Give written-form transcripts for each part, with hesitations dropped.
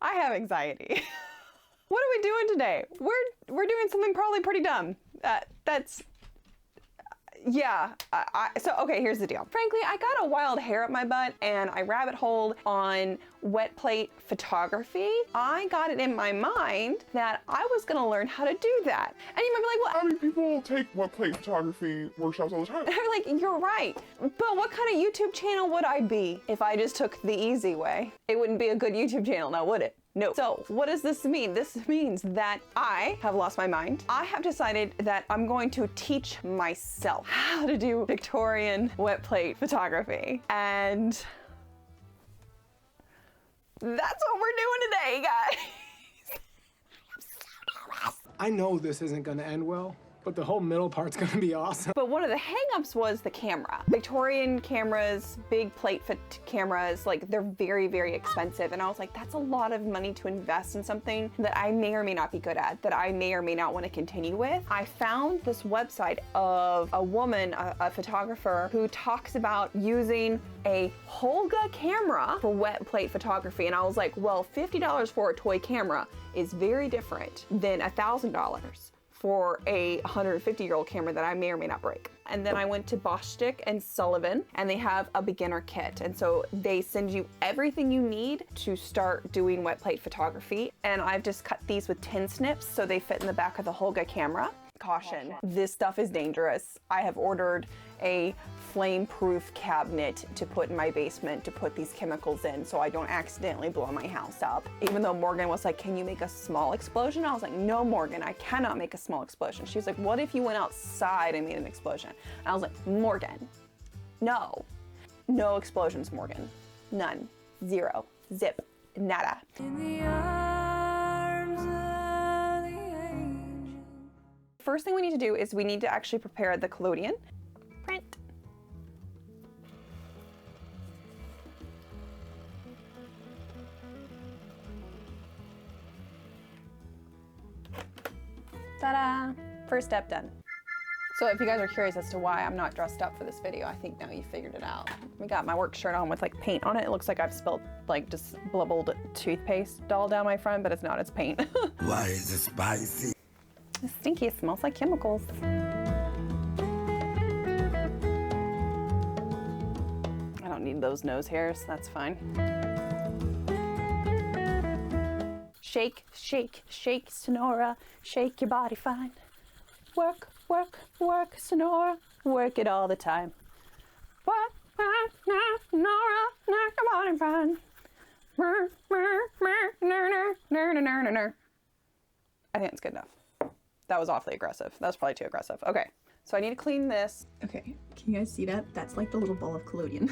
I have anxiety. What are we doing today? We're doing something probably pretty dumb. So okay, here's the deal. Frankly, I got a wild hair up my butt and I rabbit holed on wet plate photography. I got it in my mind that I was gonna learn how to do that. And you might be like, well, I mean, people take wet plate photography workshops all the time. I'm like, you're right. But what kind of YouTube channel would I be if I just took the easy way? It wouldn't be a good YouTube channel now, would it? No. So what does this mean? This means that I have lost my mind. I have decided that I'm going to teach myself how to do Victorian wet plate photography. And that's what we're doing today, guys. I know this isn't gonna end well, but the whole middle part's gonna be awesome. But one of the hang-ups was the camera. Victorian cameras, big plate cameras, like they're very, very expensive. And I was like, that's a lot of money to invest in something that I may or may not be good at, that I may or may not want to continue with. I found this website of a woman, a photographer, who talks about using a Holga camera for wet plate photography. And I was like, well, $50 for a toy camera is very different than $1,000 for a 150-year-old camera that I may or may not break. And then I went to Bostick and Sullivan, and they have a beginner kit. And so they send you everything you need to start doing wet plate photography. And I've just cut these with tin snips so they fit in the back of the Holga camera. Caution, this stuff is dangerous. I have ordered a flame-proof cabinet to put in my basement to put these chemicals in so I don't accidentally blow my house up. Even though Morgan was like, can you make a small explosion? I was like, no, Morgan, I cannot make a small explosion. She's like, what if you went outside and made an explosion? And I was like, Morgan, no. No explosions, Morgan. None. Zero. Zip. Nada. First thing we need to do is we need to actually prepare the collodion. Print. Ta-da! First step done. So if you guys are curious as to why I'm not dressed up for this video, I think now you figured it out. We got my work shirt on with like paint on it. It looks like I've spilled like just blubbled toothpaste all down my front, but it's not, it's paint. Why is it spicy? It's stinky, it smells like chemicals. I don't need those nose hairs, that's fine. Shake, shake, shake, Sonora, shake your body fine. Work, work, work, Sonora, work it all the time. Work, Sonora, work your body fine. I think it's good enough. That was awfully aggressive. That was probably too aggressive. Okay, so I need to clean this. Okay, can you guys see that? That's like the little ball of collodion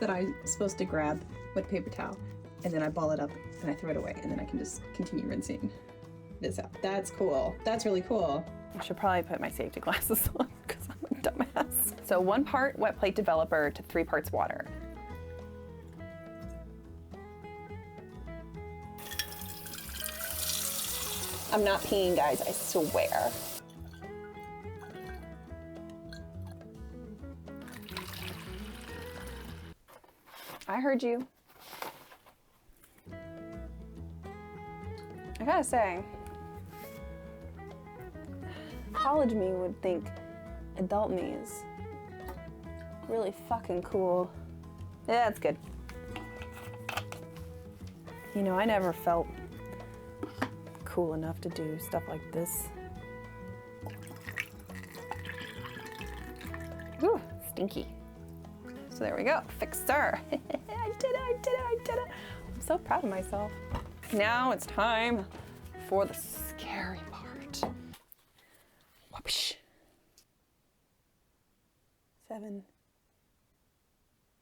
that I'm supposed to grab with paper towel. And then I ball it up and I throw it away and then I can just continue rinsing this out. That's cool. That's really cool. I should probably put my safety glasses on because I'm a dumbass. So 1 part wet plate developer to 3 parts water. I'm not peeing, guys, I swear. I heard you. I gotta say, college me would think adult me is really fucking cool. Yeah, that's good. You know, I never felt cool enough to do stuff like this. Ooh, stinky. So there we go, fixer. I did it, I did it, I did it. I'm so proud of myself. Now it's time for the scary part. Whoopsh. 7,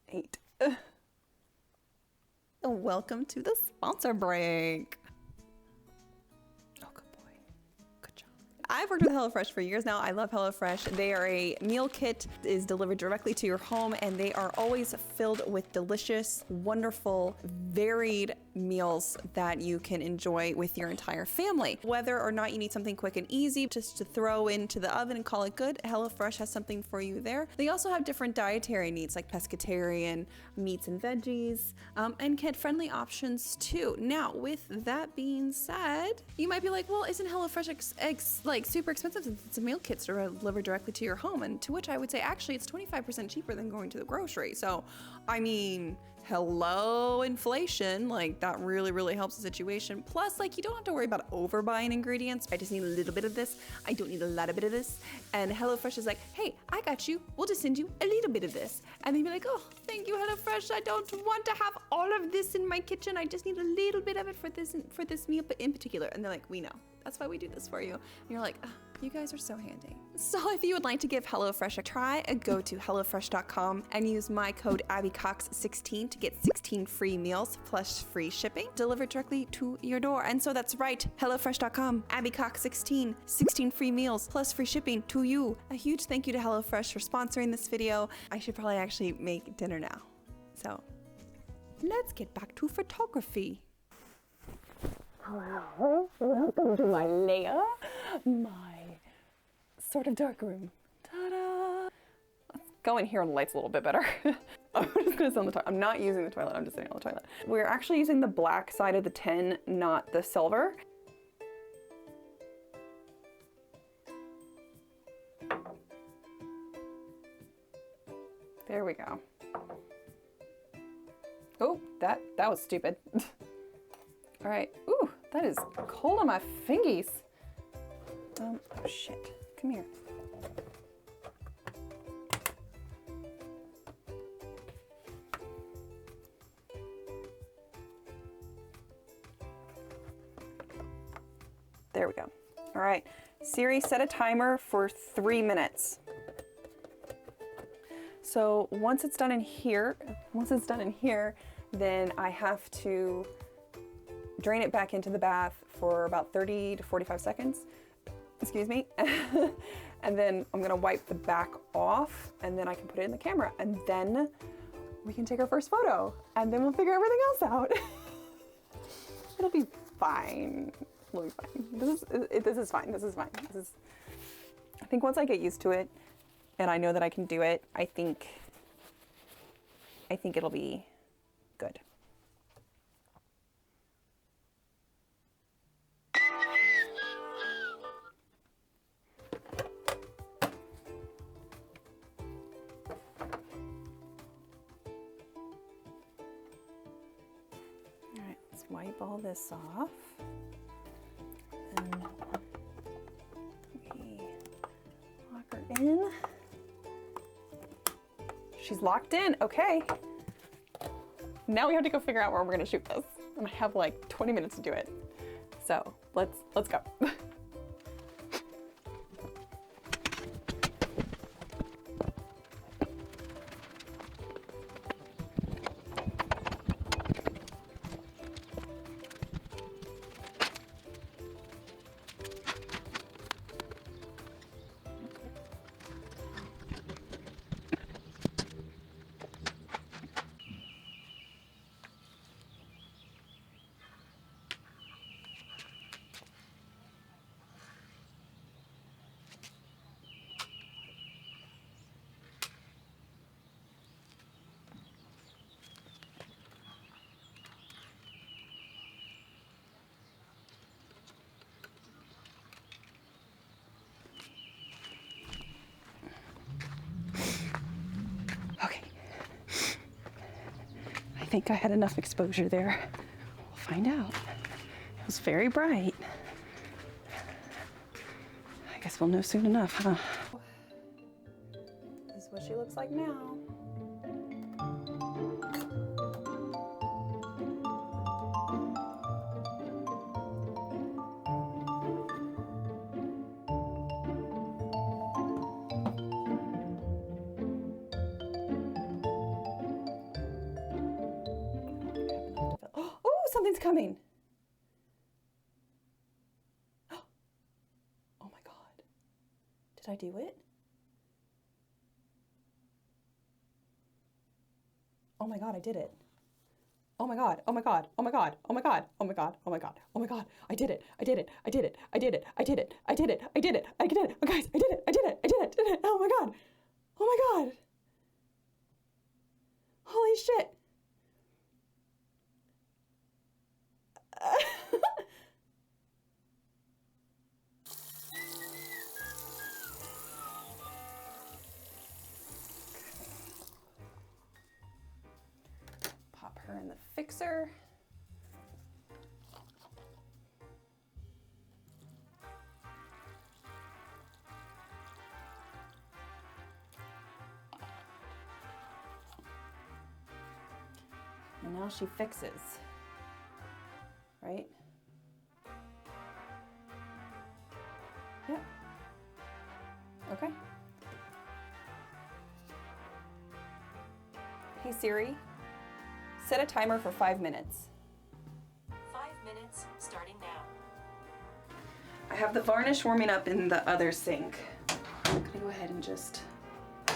8. Welcome to the sponsor break. Oh, good boy. Good job. I've worked with HelloFresh for years now. I love HelloFresh. They are a meal kit that is delivered directly to your home, and they are always filled with delicious, wonderful, varied meals that you can enjoy with your entire family. Whether or not you need something quick and easy just to throw into the oven and call it good, HelloFresh has something for you there. They also have different dietary needs like pescatarian, meats and veggies, and kid-friendly options too. Now, with that being said, you might be like, well, isn't HelloFresh like super expensive since it's a meal kit delivered directly to your home? And to which I would say, actually, it's 25% cheaper than going to the grocery. So, I mean, hello inflation, like that really helps the situation. Plus, like, you don't have to worry about overbuying ingredients. I just need a little bit of this, I don't need a lot of bit of this. And HelloFresh is like, hey, I got you, we'll just send you a little bit of this. And they'd be like, oh, thank you, HelloFresh, I don't want to have all of this in my kitchen, I just need a little bit of it for this meal in particular. And they're like, we know, that's why we do this for you. And you're like, oh, you guys are so handy. So if you would like to give HelloFresh a try, go to HelloFresh.com and use my code AbbyCox16 to get 16 free meals plus free shipping delivered directly to your door. And so that's right, HelloFresh.com, AbbyCox16, 16 free meals plus free shipping to you. A huge thank you to HelloFresh for sponsoring this video. I should probably actually make dinner now. So let's get back to photography. Hello, welcome to my lair, my sort of dark room. Ta-da! Let's go in here and the light's a little bit better. I'm just gonna sit on the toilet. I'm not using the toilet, I'm just sitting on the toilet. We're actually using the black side of the tin, not the silver. There we go. Oh, that was stupid. All right, ooh, that is cold on my fingies. Oh shit, come here. There we go. All right, Siri, set a timer for 3 minutes. So once it's done in here, then I have to drain it back into the bath for about 30 to 45 seconds. Excuse me. And then I'm gonna wipe the back off and then I can put it in the camera and then we can take our first photo and then we'll figure everything else out. It'll be fine. It'll be fine. This is fine. I think once I get used to it and I know that I can do it, I think it'll be good. Wipe all this off and we lock her in. She's locked in, okay. Now we have to go figure out where we're gonna shoot this. And I have like 20 minutes to do it. So let's go. I think I had enough exposure there. We'll find out. It was very bright. I guess we'll know soon enough, huh? This is what she looks like now. Something's coming. Oh my God. Did I do it? Oh my God, I did it. Oh my God, oh my God, oh my God, oh my God, oh my God, oh my God, oh my God, I did it, I did it, I did it, I did it, I did it, I did it, I did it, I did it, oh guys, I did it, I did it, I did it, did it, oh my God, oh my God. Holy shit. Pop her in the fixer. And now she fixes, right? Yeah. Okay. Hey Siri, set a timer for 5 minutes. 5 minutes, starting now. I have the varnish warming up in the other sink. I'm gonna go ahead and just, there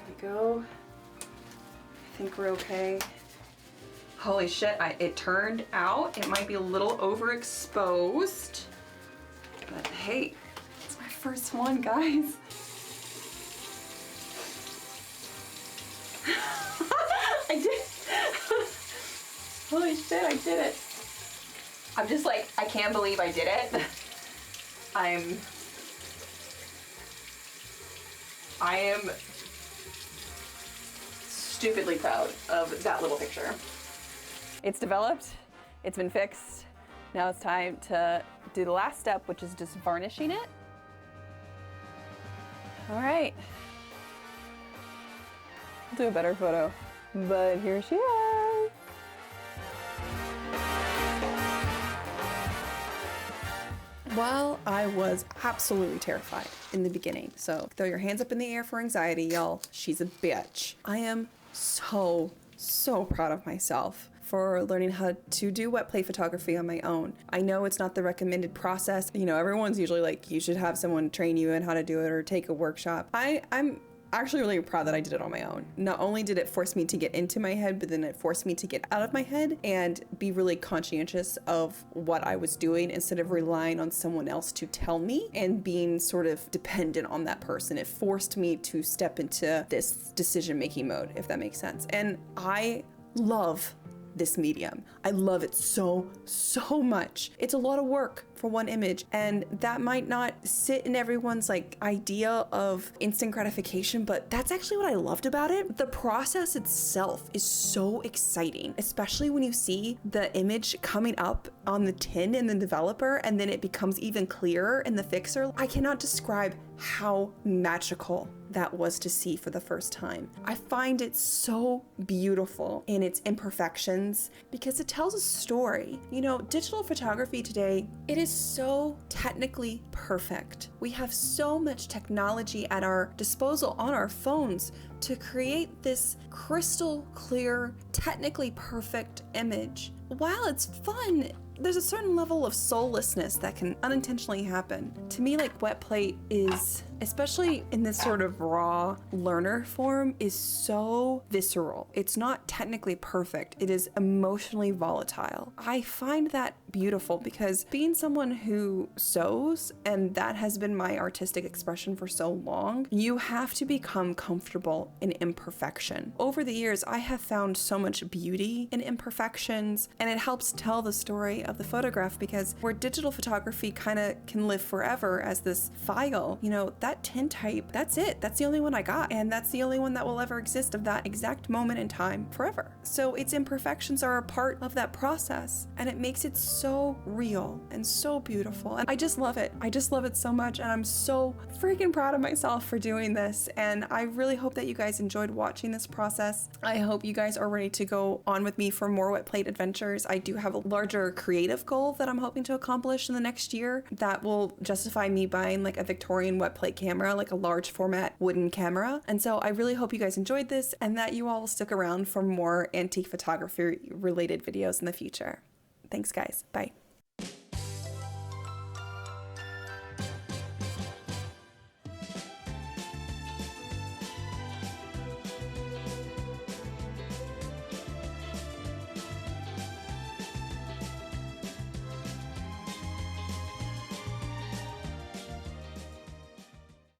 we go. I think we're okay. Holy shit, it turned out. It might be a little overexposed, but hey, it's my first one, guys. I did. Holy shit, I did it. I'm just like, I can't believe I did it. I am stupidly proud of that little picture. It's developed, it's been fixed. Now it's time to do the last step, which is just varnishing it. All right. I'll do a better photo, but here she is. Well, I was absolutely terrified in the beginning. So throw your hands up in the air for anxiety, y'all. She's a bitch. I am so proud of myself for learning how to do wet plate photography on my own. I know it's not the recommended process. You know, everyone's usually like, you should have someone train you in how to do it or take a workshop. I'm actually really proud that I did it on my own. Not only did it force me to get into my head, but then it forced me to get out of my head and be really conscientious of what I was doing instead of relying on someone else to tell me and being sort of dependent on that person. It forced me to step into this decision-making mode, if that makes sense. And I love this medium. I love it so much. It's a lot of work for one image, and that might not sit in everyone's like idea of instant gratification, but that's actually what I loved about it. The process itself is so exciting, especially when you see the image coming up on the tin in the developer and then it becomes even clearer in the fixer. I cannot describe how magical that was to see for the first time. I find it so beautiful in its imperfections because it tells a story. You know, digital photography today, it is so technically perfect. We have so much technology at our disposal on our phones to create this crystal clear, technically perfect image. While it's fun, there's a certain level of soullessness that can unintentionally happen. To me, like wet plate is, especially in this sort of raw learner form, is so visceral. It's not technically perfect. It is emotionally volatile. I find that beautiful because being someone who sews, and that has been my artistic expression for so long, you have to become comfortable in imperfection. Over the years, I have found so much beauty in imperfections, and it helps tell the story of the photograph, because where digital photography kind of can live forever as this file, you know, that tintype, that's it. That's the only one I got, and that's the only one that will ever exist of that exact moment in time forever. So its imperfections are a part of that process, and it makes it so real and so beautiful. And I just love it. I just love it so much, and I'm so freaking proud of myself for doing this. And I really hope that you guys enjoyed watching this process. I hope you guys are ready to go on with me for more wet plate adventures. I do have a larger creative goal that I'm hoping to accomplish in the next year that will justify me buying like a Victorian wet plate camera, like a large format wooden camera. And so I really hope you guys enjoyed this and that you all will stick around for more antique photography related videos in the future. Thanks guys. Bye.